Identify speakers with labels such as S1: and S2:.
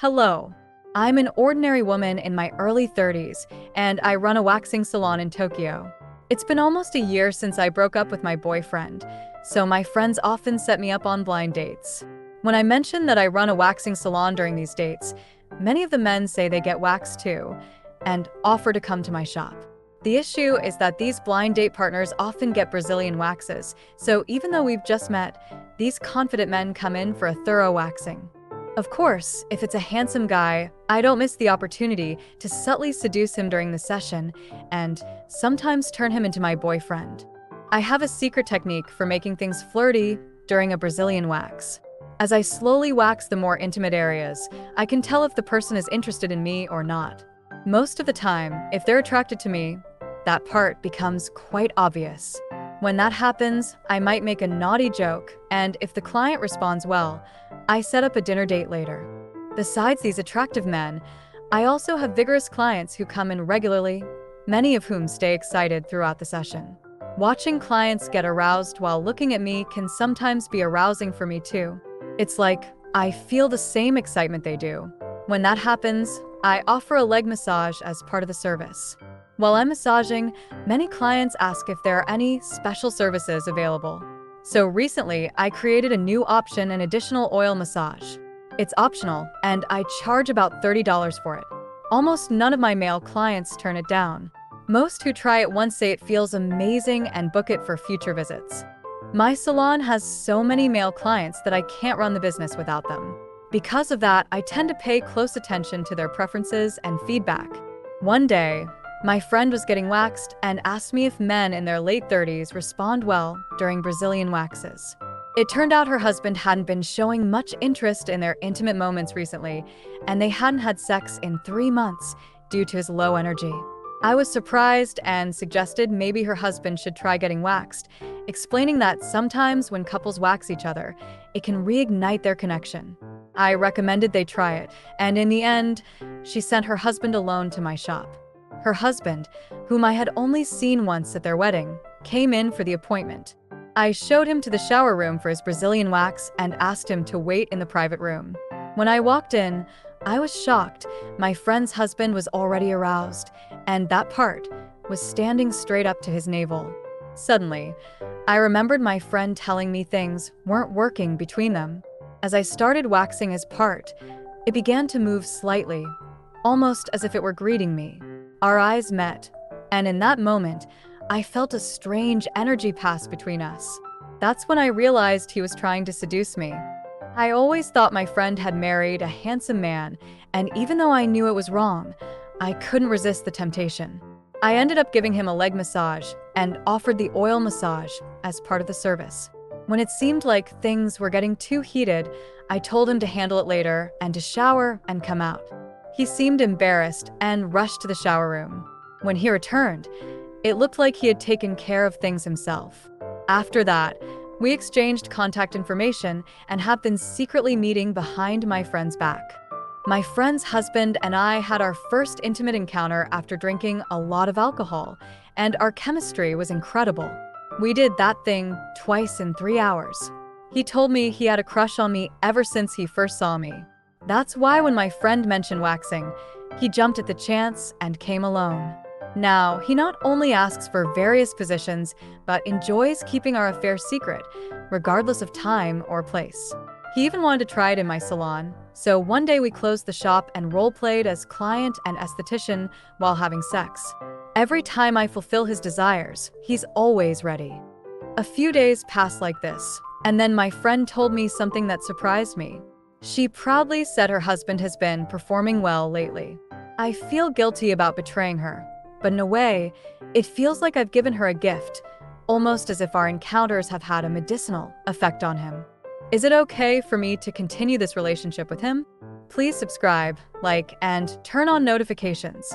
S1: Hello. I'm an ordinary woman in my early 30s, and I run a waxing salon in Tokyo. It's been almost a year since I broke up with my boyfriend, so my friends often set me up on blind dates. When I mention that I run a waxing salon during these dates, many of the men say they get waxed too, and offer to come to my shop. The issue is that these blind date partners often get Brazilian waxes, so even though we've just met, these confident men come in for a thorough waxing. Of course, if it's a handsome guy, I don't miss the opportunity to subtly seduce him during the session and sometimes turn him into my boyfriend. I have a secret technique for making things flirty during a Brazilian wax. As I slowly wax the more intimate areas, I can tell if the person is interested in me or not. Most of the time, if they're attracted to me, that part becomes quite obvious. When that happens, I might make a naughty joke, and if the client responds well, I set up a dinner date later. Besides these attractive men, I also have vigorous clients who come in regularly, many of whom stay excited throughout the session. Watching clients get aroused while looking at me can sometimes be arousing for me too. It's like I feel the same excitement they do. When that happens, I offer a leg massage as part of the service. While I'm massaging, many clients ask if there are any special services available. So recently, I created a new option, an additional oil massage. It's optional, and I charge about $30 for it. Almost none of my male clients turn it down. Most who try it once say it feels amazing and book it for future visits. My salon has so many male clients that I can't run the business without them. Because of that, I tend to pay close attention to their preferences and feedback. One day, my friend was getting waxed and asked me if men in their late 30s respond well during Brazilian waxes. It turned out her husband hadn't been showing much interest in their intimate moments recently, and they hadn't had sex in 3 months due to his low energy. I was surprised and suggested maybe her husband should try getting waxed, explaining that sometimes when couples wax each other, it can reignite their connection. I recommended they try it, and in the end, she sent her husband alone to my shop. Her husband, whom I had only seen once at their wedding, came in for the appointment. I showed him to the shower room for his Brazilian wax and asked him to wait in the private room. When I walked in, I was shocked. My friend's husband was already aroused, and that part was standing straight up to his navel. Suddenly, I remembered my friend telling me things weren't working between them. As I started waxing his part, it began to move slightly, almost as if it were greeting me. Our eyes met, and in that moment, I felt a strange energy pass between us. That's when I realized he was trying to seduce me. I always thought my friend had married a handsome man, and even though I knew it was wrong, I couldn't resist the temptation. I ended up giving him a leg massage and offered the oil massage as part of the service. When it seemed like things were getting too heated, I told him to handle it later and to shower and come out. He seemed embarrassed and rushed to the shower room. When he returned, it looked like he had taken care of things himself. After that, we exchanged contact information and have been secretly meeting behind my friend's back. My friend's husband and I had our first intimate encounter after drinking a lot of alcohol, and our chemistry was incredible. We did that thing twice in 3 hours. He told me he had a crush on me ever since he first saw me. That's why when my friend mentioned waxing, he jumped at the chance and came alone. Now, he not only asks for various positions, but enjoys keeping our affair secret, regardless of time or place. He even wanted to try it in my salon, so one day we closed the shop and role-played as client and esthetician while having sex. Every time I fulfill his desires, he's always ready. A few days passed like this, and then my friend told me something that surprised me. She proudly said her husband has been performing well lately. I feel guilty about betraying her, but in a way, it feels like I've given her a gift, almost as if our encounters have had a medicinal effect on him. Is it okay for me to continue this relationship with him? Please subscribe, like, and turn on notifications.